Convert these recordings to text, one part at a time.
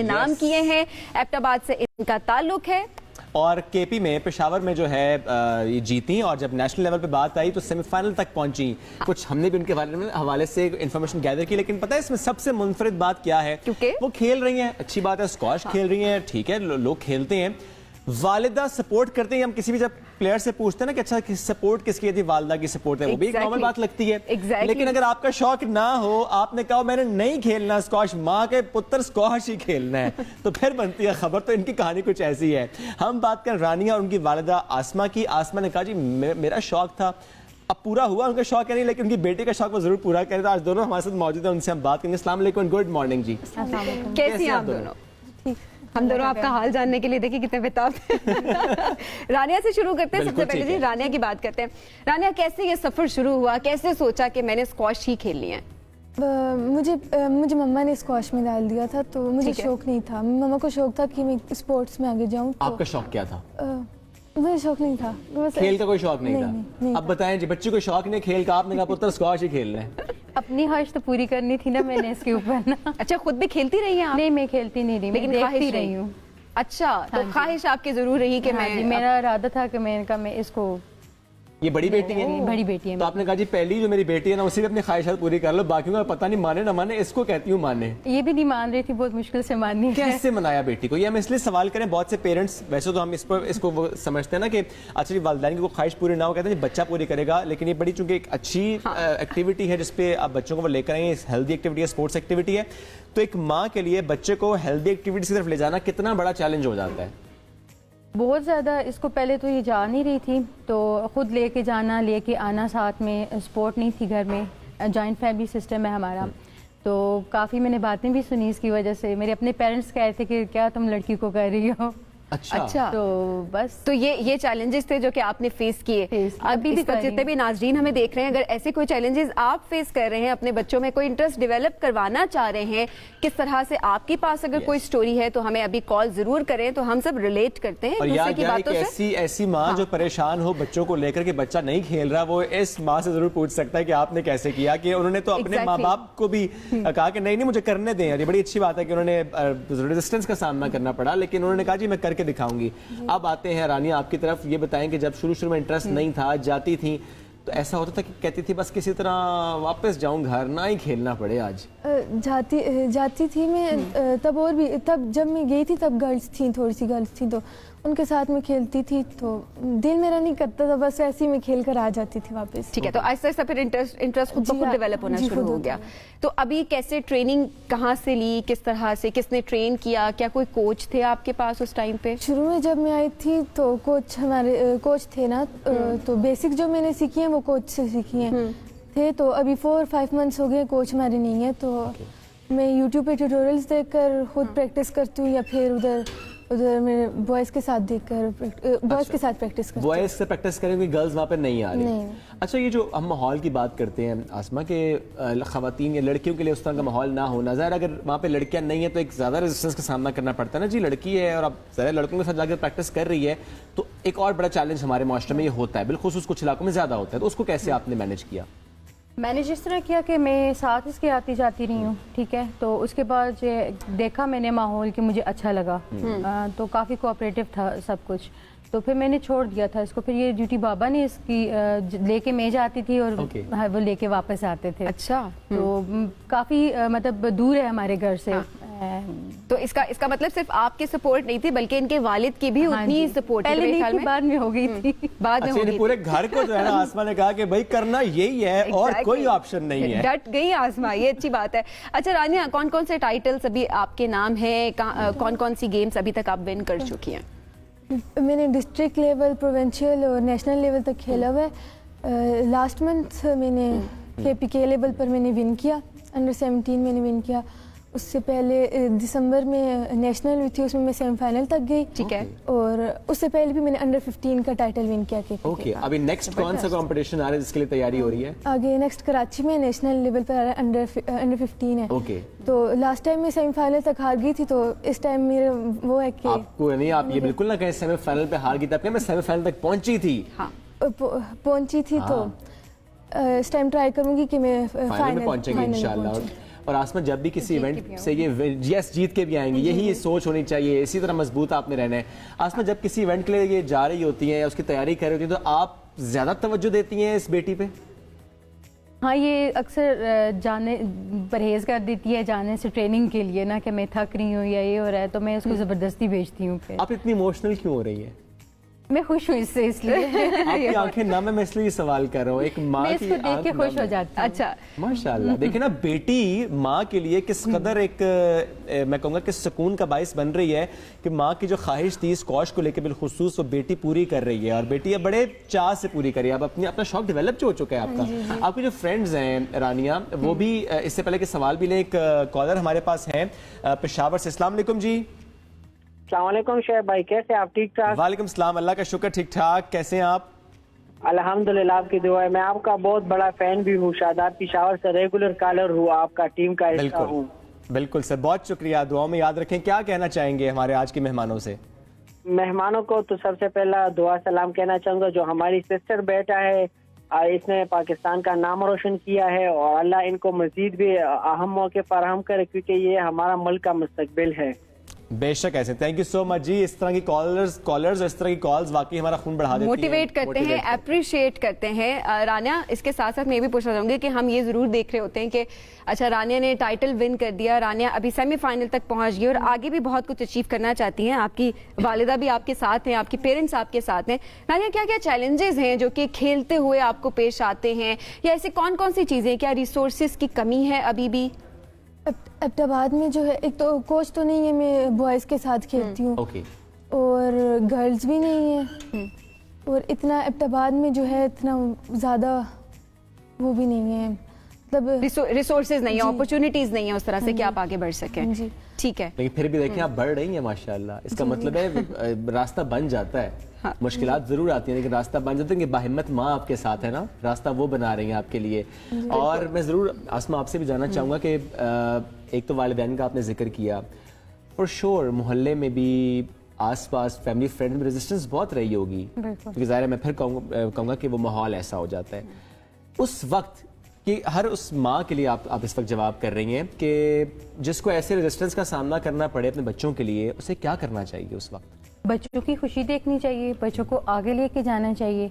नाम किए हैं, एबटाबाद से इनका ताल्लुक है और केपी में पेशावर में जो है ये जीती और जब नेशनल लेवल पे बात आई तो सेमीफाइनल तक पहुंची। कुछ हमने भी उनके हवाले से इन्फॉर्मेशन गैदर की, लेकिन पता है इसमें सबसे मुनफरिद बात क्या है? क्योंकि वो खेल रही हैं, अच्छी बात है, स्क्वाश खेल रही हैं, ठीक है, लोग खेलते हैं, वालिदा सपोर्ट करते हैं। हम किसी भी जब प्लेयर से पूछते हैं ना कि अच्छा सपोर्ट किसकी थी, वालिदा की सपोर्ट है, वो भी एक नॉर्मल बात लगती है। लेकिन अगर आपका शौक ना हो, आपने कहा मैंने नहीं खेलना स्क्वाश, माँ के पुत्र स्क्वाश ही खेलना है, तो फिर बनती है खबर। तो इनकी कहानी कुछ ऐसी है। हम बात कर रानिया और उनकी वालिदा आसमा की। आसमा ने कहा जी मेरा शौक था, अब पूरा हुआ, उनका शौक है नहीं, लेकिन उनकी बेटी का शौक वो जरूर पूरा करें। तो आज दोनों हमारे साथ मौजूद है, उनसे हम बात करेंगे। अस्सलाम वालेकुम, गुड मॉर्निंग जी। कैसी हैं आप दोनों? हम दोनों आपका हाल जानने के लिए देखिए कितने बेताब रानिया से शुरू करते हैं। सबसे पहले जी रानिया की बात करते हैं। रानिया, कैसे ये सफर शुरू हुआ, कैसे सोचा कि मैंने स्क्वाश ही खेलनी है? मुझे मम्मा ने स्क्वाश में डाल दिया था, तो मुझे शौक नहीं था। मम्मा को शौक था कि मैं स्पोर्ट्स में आगे जाऊं। आपका शौक क्या था? मुझे शौक नहीं था, खेल का कोई शौक नहीं था। नहीं। अब बताएं जी, बच्चे को शौक नहीं खेल का, आपने कहा पुत्र स्क्वाश ही खेलना है। अपनी ख्वाहिश तो पूरी करनी थी ना मैंने इसके ऊपर ना। अच्छा, खुद भी खेलती रही हैं आप? नहीं, मैं खेलती नहीं रही, लेकिन देखती रही हूँ। अच्छा, तो ख्वाहिश आपकी जरूर रही कि मेरा इरादा था कि मैं इसको। ये बड़ी बेटी है? बड़ी बेटी है। तो आपने कहा जी पहली जो मेरी बेटी है ना, उसी भी अपनी ख्वाहिशात पूरी कर लो, बाकी का पता नहीं माने ना माने, इसको कहती हूँ माने। ये भी नहीं मान रही थी, बहुत मुश्किल से मानी। कैसे मनाया बेटी को? ये हम इसलिए सवाल करें, बहुत से पेरेंट्स वैसे तो हम इसको वो समझते हैं ना कि अच्छा जी वालिदैन की कोई ख्वाहिश पूरी ना हो, कहते हैं बच्चा पूरी करेगा, लेकिन ये बड़ी चूंकि एक अच्छी एक्टिविटी है जिसपे आप बच्चों को वो लेकर आएंगे, हेल्दी एक्टिविटी है, स्पोर्ट्स एक्टिविटी है, तो एक माँ के लिए बच्चे को हेल्दी एक्टिविटी की तरफ ले जाना कितना बड़ा चैलेंज हो जाता है? बहुत ज़्यादा। इसको पहले तो ये जा नहीं रही थी, तो ख़ुद लेके जाना, लेके आना, साथ में सपोर्ट नहीं थी घर में, जॉइंट फैमिली सिस्टम है हमारा, तो काफ़ी मैंने बातें भी सुनी इसकी वजह से। मेरे अपने पेरेंट्स कह रहे थे कि क्या तुम लड़की को कर रही हो। अच्छा, तो बस तो ये चैलेंजेस थे जो कि आपने फेस किए। अभी भी जितने भी नाजरीन हमें देख रहे हैं, अगर ऐसे कोई चैलेंजेस आप फेस कर रहे हैं, अपने बच्चों में कोई इंटरेस्ट डेवलप करवाना चाह रहे हैं, किस तरह से आपके पास अगर कोई स्टोरी है तो हमें अभी कॉल जरूर करें, तो हम सब रिलेट करते हैं दूसरे की बातों से। ऐसी माँ जो परेशान हो बच्चों को लेकर के, बच्चा नहीं खेल रहा, वो इस माँ से जरूर पूछ सकता है कि आपने कैसे किया, कि उन्होंने तो अपने माँ बाप को भी कहा कि नहीं मुझे करने दें। ये बड़ी अच्छी बात है कि उन्होंने रेजिस्टेंस का सामना करना पड़ा, लेकिन उन्होंने कहा जी मैं करके दिखाऊंगी। अब आते हैं रानिया आपकी तरफ। ये बताएं कि जब शुरू में इंटरेस्ट नहीं था, जाती थी, तो ऐसा होता था कि कहती थी बस किसी तरह वापस जाऊं घर, ना ही खेलना पड़े आज? जाती थी मैं तब, और भी तब जब मैं गई थी तब गर्ल्स थी, थोड़ी सी गर्ल्स थी, तो उनके साथ में खेलती थी, तो दिल मेरा नहीं करता था, बस ऐसे ही मैं खेल कर आ जाती थी वापस। ठीक है, तो आहिस्ता आहिस्ता फिर इंटरेस्ट खुद ब खुद डेवलप होना शुरू हो गया। तो अभी कैसे ट्रेनिंग कहाँ से ली, किस तरह से, किसने ट्रेन किया, क्या कोई कोच थे आपके पास उस टाइम पे? शुरू में जब मैं आई थी तो हमारे कोच थे ना, तो बेसिक जो मैंने सीखी है वो कोच से सीखी है थे। तो अभी 4-5 मंथ्स हो गए कोच हमारे नहीं है, तो मैं यूट्यूब पे ट्यूटोरियल्स देखकर खुद प्रैक्टिस करती हूँ, या फिर उधर मेरे बॉयज़ के साथ देखकर बॉयज़ के साथ प्रैक्टिस करती हूँ। बॉयज़ से प्रैक्टिस करेंगे, गर्ल्स वहाँ पे नहीं आ रही। अच्छा, ये जो हम माहौल की बात करते हैं आसमा के, ख़वातीन या लड़कियों के लिए उस तरह का माहौल ना होना, ज़ाहिर अगर वहाँ पे लड़कियाँ नहीं है तो एक ज़्यादा रेजिस्टेंस का सामना करना पड़ता है ना जी। लड़की है और अब ज़्यादा लड़कों के साथ जाकर प्रैक्टिस कर रही है, तो एक और बड़ा चैलेंज हमारे माशरे में ये होता है, बिलखुसूस कुछ इलाकों में ज़्यादा होता है, तो उसको कैसे आपने मैनेज किया? मैंने जिस तरह किया कि मैं साथ इसके आती जाती रही हूँ, ठीक है, तो उसके बाद देखा मैंने माहौल कि मुझे अच्छा लगा, तो काफ़ी कोऑपरेटिव था सब कुछ, तो फिर मैंने छोड़ दिया था इसको। फिर ये ड्यूटी बाबा ने इसकी लेके मैं जाती थी और वो लेके वापस आते थे। अच्छा, तो काफ़ी मतलब दूर है हमारे घर से। तो इसका मतलब सिर्फ आपकी सपोर्ट नहीं थी, बल्कि इनके वालिद की भी उतनी सपोर्ट पहले नहीं थी, बाद में हो गई थी। बाद में हो गई। पूरे घर को जो है ना आसमा ने कहा कि भाई करना यही है और कोई ऑप्शन नहीं है। डट गई आसमा, ये अच्छी बात है। अच्छा रानिया, कौन कौन से टाइटल्स अभी आपके नाम है, कौन कौन सी गेम्स अभी तक आप विन कर चुकी हैं? मैंने डिस्ट्रिक्ट लेवल, प्रोविंशियल और नेशनल लेवल तक खेला हुआ है। लास्ट मंथ मैंने KPK लेवल पर मैंने विन किया, अंडर 17 मैंने विन किया। उससे पहले दिसंबर में नेशनल हुई थी, उसमें मैं सेमीफाइनल तक गई। ठीक है, और उससे पहले भी मैंने अंडर 15 का टाइटल विन किया। ओके, अभी नेक्स्ट कौन सा कंपटीशन आ रहा है जिसके लिए तैयारी हो रही है? आगे नेक्स्ट कराची में नेशनल लेवल पर आ रहा है, अंडर 15 है। ओके, तो लास्ट टाइम मैं सेमीफाइनल तक हार गई थी, तो इस टाइम मेरा वो है कि आपको नहीं, आप ये बिल्कुल ना कहें सेमीफाइनल पे हार गई थी, मैं सेमीफाइनल तक पहुंची थी। पहुंची थी, तो इस टाइम ट्राई करूंगी कि मैं फाइनल पहुंचेंगे इंशाल्लाह। اور آسما جب بھی کسی ایونٹ سے یہ یس جیت کے بھی آئیں گی, یہی سوچ ہونی چاہیے, اسی طرح مضبوط آپ نے رہنا ہے. آسما جب کسی ایونٹ کے لیے یہ جا رہی ہوتی ہیں یا اس کی تیاری کر رہی ہوتی ہیں تو آپ زیادہ توجہ دیتی ہیں اس بیٹی پہ؟ ہاں, یہ اکثر جانے پرہیز کر دیتی ہے جانے سے ٹریننگ کے لیے نا, کہ میں تھک رہی ہوں یا یہ ہو رہا ہے, تو میں اس کو زبردستی بھیجتی ہوں. پھر آپ اتنی ایموشنل کیوں ہو رہی ہیں؟ میں خوش ہوں اس سے, اس لیے آپ کی آنکھیں نم ہے, میں اس لیے سوال کر رہا ہوں. ایک ماں میں اس کو دیکھ کے خوش ہو جاتی ہوں. اچھا ماشاءاللہ. دیکھیں نا بیٹی ماں کے لیے کس قدر ایک میں کہوں گا کہ سکون کا باعث بن رہی ہے کہ ماں کی جو خواہش تھی اسکواش کو لے کے بالخصوص وہ بیٹی پوری کر رہی ہے, اور بیٹی اب بڑے چاہ سے پوری کری ہے. اب اپنا شوق ڈیولپ ہو چکا ہے آپ کا. آپ کے جو فرینڈز ہیں رانیہ, وہ بھی اس سے پہلے کہ سوال بھی لیں, ایک کالر ہمارے پاس ہیں پشاور سے. السلام علیکم جی. السلام علیکم شعیب بھائی, کیسے آپ؟ ٹھیک ٹھاک. وعلیکم السلام, اللہ کا شکر ٹھیک ٹھاک. کیسے ہیں آپ؟ الحمدللہ آپ کی دعا ہے. میں آپ کا بہت بڑا فین بھی ہوں, شاداب پشاور سے ریگولر کالر ہوں, آپ کا ٹیم کا حصہ ہوں. بالکل سر, بہت شکریہ, دعاؤں میں یاد رکھیں. کیا کہنا چاہیں گے ہمارے آج کے مہمانوں سے؟ مہمانوں کو تو سب سے پہلا دعا سلام کہنا چاہوں گا. جو ہماری سسٹر بیٹا ہے اس نے پاکستان کا نام روشن کیا ہے, اور اللہ ان کو مزید بھی اہم موقع فراہم کرے, کیونکہ یہ ہمارا ملک کا مستقبل ہے. بے شک ایسے. تھینک یو سو مچ جی. اس طرح کی کالرز اس طرح کی کالز واقعی ہمارا خون بڑھا دیتی ہیں, موٹیویٹ کرتے ہیں, اپریشیٹ کرتے ہیں. رانیہ, اس کے ساتھ ساتھ میں بھی پوچھنا چاہوں گی کہ ہم یہ ضرور دیکھ رہے ہوتے ہیں کہ اچھا رانیہ نے ٹائٹل ون کر دیا, رانیہ ابھی سیمی فائنل تک پہنچ گئی اور آگے بھی بہت کچھ اچیو کرنا چاہتی ہیں. آپ کی والدہ بھی آپ کے ساتھ ہیں, آپ کے پیرنٹس آپ کے ساتھ ہیں. رانیہ, کیا کیا چیلنجز ہیں جو کہ کھیلتے ہوئے آپ کو پیش آتے ہیں, یا ایسی کون کون سی چیزیں, کیا ریسورسز کی کمی ہے ابھی بھی؟ ایبٹ آباد میں جو ہے ایک تو کوچ تو نہیں ہے, میں بوائز کے ساتھ کھیلتی ہوں, اور گرلز بھی نہیں ہے, اور اتنا ایبٹ آباد میں جو ہے اتنا زیادہ وہ بھی نہیں ہے, مطلب ریسورسز نہیں ہیں, اپرچونٹیز نہیں ہیں اس طرح سے کہ آپ آگے بڑھ سکیں. جی ٹھیک ہے, لیکن پھر بھی دیکھیں آپ بڑھ رہی ہیں ماشاءاللہ. اس کا مطلب ہے راستہ بن جاتا ہے. مشکلات ضرور آتی ہیں لیکن راستہ بن جاتا ہے, کہ باہمت ماں آپ کے ساتھ ہے نا, راستہ وہ بنا رہی ہیں آپ کے لیے. اور میں ضرور آسما آپ سے بھی جاننا چاہوں گا کہ ایک تو والدین کا آپ نے ذکر کیا, فور شور محلے میں بھی آس پاس فیملی فرینڈ میں ریزسٹنس بہت رہی ہوگی, کیونکہ ظاہر ہے میں پھر کہوں گا کہ وہ ماحول ایسا ہو جاتا ہے. اس وقت کہ ہر اس ماں کے لیے آپ اس وقت جواب کر رہی ہیں کہ جس کو ایسے ریزسٹنس کا سامنا کرنا پڑے اپنے بچوں کے لیے, اسے کیا کرنا چاہیے اس وقت؟ بچوں کی خوشی دیکھنی چاہیے, بچوں کو آگے لے کے جانا چاہیے.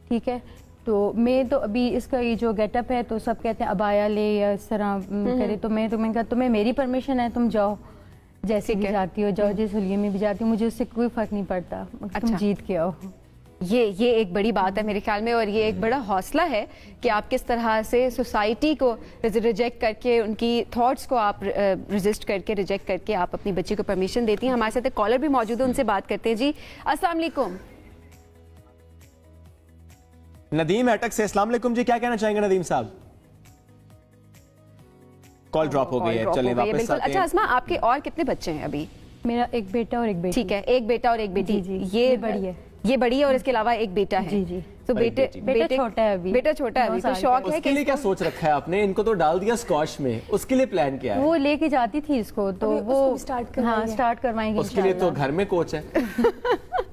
ٹھیک ہے, تو میں تو ابھی اس کا یہ جو گیٹ اپ ہے تو سب کہتے ہیں ابایا لے یا اس طرح کرے, تو میں تمہیں کہا تمہیں میری پرمیشن ہے, تم جاؤ جیسے بھی جاتی ہو, جاؤ جس حلیے میں بھی جاتی ہو, مجھے اس سے کوئی فرق نہیں پڑتا, تم جیت کے آؤ. یہ ایک بڑی بات ہے میرے خیال میں, اور یہ ایک بڑا حوصلہ ہے کہ آپ کس طرح سے سوسائٹی کو ریجیکٹ کر کے, ان کی تھاٹس کو آپ ریزسٹ کر کے, ریجیکٹ کر کے آپ اپنی بچی کو پرمیشن دیتی ہیں. ہمارے ساتھ ایک کالر بھی موجود ہے, ان سے بات کرتے ہیں. جی السلام علیکم. ندیم اٹک سے. السلام علیکم جی, کیا کہنا چاہیں گے ندیم صاحب؟ کال ڈراپ ہو گئی ہے, چلیں واپس آتے ہیں. اچھا اسما, آپ کے اور کتنے بچے ہیں ابھی؟ میرا ایک بیٹا اور ایک بیٹی. ٹھیک ہے, ایک بیٹا اور ایک بیٹی. یہ بڑی ہے, یہ بڑی ہے, اور اس کے علاوہ ایک بیٹا ہے. جی جی. تو بیٹا چھوٹا ہے ابھی. بیٹا چھوٹا ہے ابھی, تو شوق ہے. اس کے لیے کیا سوچ رکھا ہے آپ نے؟ ان کو تو ڈال دیا اسکواش میں, اس کے لیے پلان کیا ہے؟ وہ لے کے جاتی تھی اس کو, تو وہ اسٹارٹ کروائیں گے. اس کے لیے تو گھر میں کوچ ہے.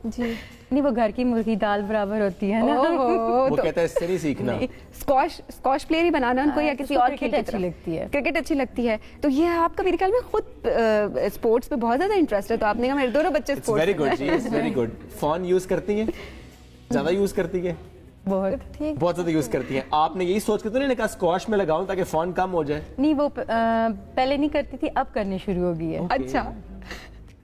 جی نہیں, وہ گھر کی مرغی دال برابر ہوتی ہے نا, وہ کہتا ہے اس سے نہیں سیکھنا. اسکواش پلیئر ہی بنانا ان کو, یا کسی اور کھیل اچھی لگتی ہے, کرکٹ اچھی لگتی ہے. تو یہ آپ کا میرے خیال میں خود اسپورٹس پہ بہت زیادہ انٹرسٹ ہے, تو آپ نے کہا میرے دونوں بچے اسپورٹس. ویری گڈ جی, ویری گڈ. فون یوز کرتی ہیں؟ زیادہ یوز کرتی ہے؟ بہت زیادہ یوز کرتی ہیں. آپ نے یہی سوچ کے تو نہیں کہا اسکواش میں لگاؤں تاکہ فون کم ہو جائے؟ نہیں, وہ پہلے نہیں کرتی تھی, اب کرنے شروع ہو گئی ہے. اچھا,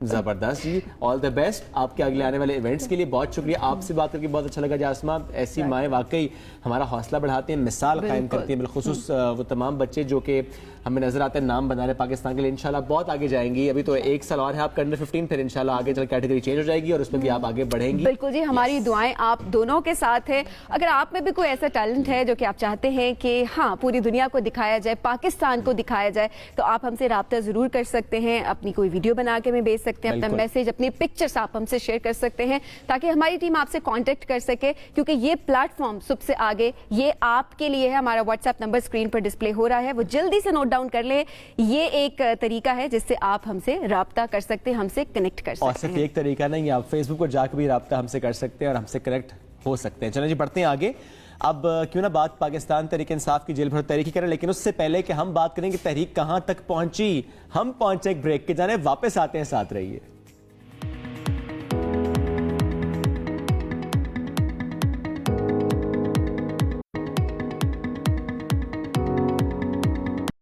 زبردست جی. آل دا بیسٹ آپ کے اگلے آنے والے ایونٹس کے لیے. بہت شکریہ, آپ سے بات کر کے بہت اچھا لگا جاسمہ. ایسی مائیں واقعی ہمارا حوصلہ بڑھاتے ہیں, مثال قائم کرتی ہیں, بالخصوص وہ تمام بچے جو کہ ہمیں نظر آتے ہیں نام بنا رہے پاکستان کے لیے. انشاءاللہ بہت آگے جائیں گی. ابھی تو ایک سال اور ہے آپ کا انڈر 15, پھر انشاءاللہ آگے چل کیٹیگری چینج ہو جائے گی اور اس میں بھی آپ آگے بڑھیں گی. بالکل جی, ہماری دعائیں آپ دونوں کے ساتھ ہیں. اگر آپ میں بھی کوئی ایسا ٹیلنٹ ہے جو کہ آپ چاہتے ہیں کہ ہاں پوری دنیا کو دکھایا جائے, پاکستان کو دکھایا جائے, تو آپ ہم سے رابطہ ضرور کر سکتے ہیں. اپنی کوئی ویڈیو بنا کے ہمیں بھیج سکتے ہیں, اپنا میسج, اپنی پکچرز آپ ہم سے شیئر کر سکتے ہیں, تاکہ ہماری ٹیم آپ سے کانٹیکٹ کر سکے. کیونکہ یہ پلیٹ فارم سب سے آگے یہ آپ کے لیے ہے. ہمارا واٹس ایپ نمبر اسکرین پر ڈسپلے ہو رہا ہے, وہ جلدی سے نوٹ ڈاؤن کر لیں. یہ ایک طریقہ ہے جس سے آپ ہم سے رابطہ کر سکتے ہیں, ہم سے کنیکٹ کر سکتے ہیں. اور صرف ایک طریقہ نہیں, آپ فیس بک پر جا کے بھی رابطہ ہم سے کر سکتے ہیں اور ہم سے کنیکٹ ہو سکتے ہیں. چلیں جی, بڑھتے ہیں آگے. اب کیوں نہ بات پاکستان تحریک انصاف کی جیل بھر تحریک کی کریں، لیکن اس سے پہلے کہ ہم بات کریں کہ تحریک کہاں تک پہنچی، ہم پہنچے ایک بریک کے، جانے واپس آتے ہیں، ساتھ رہیے۔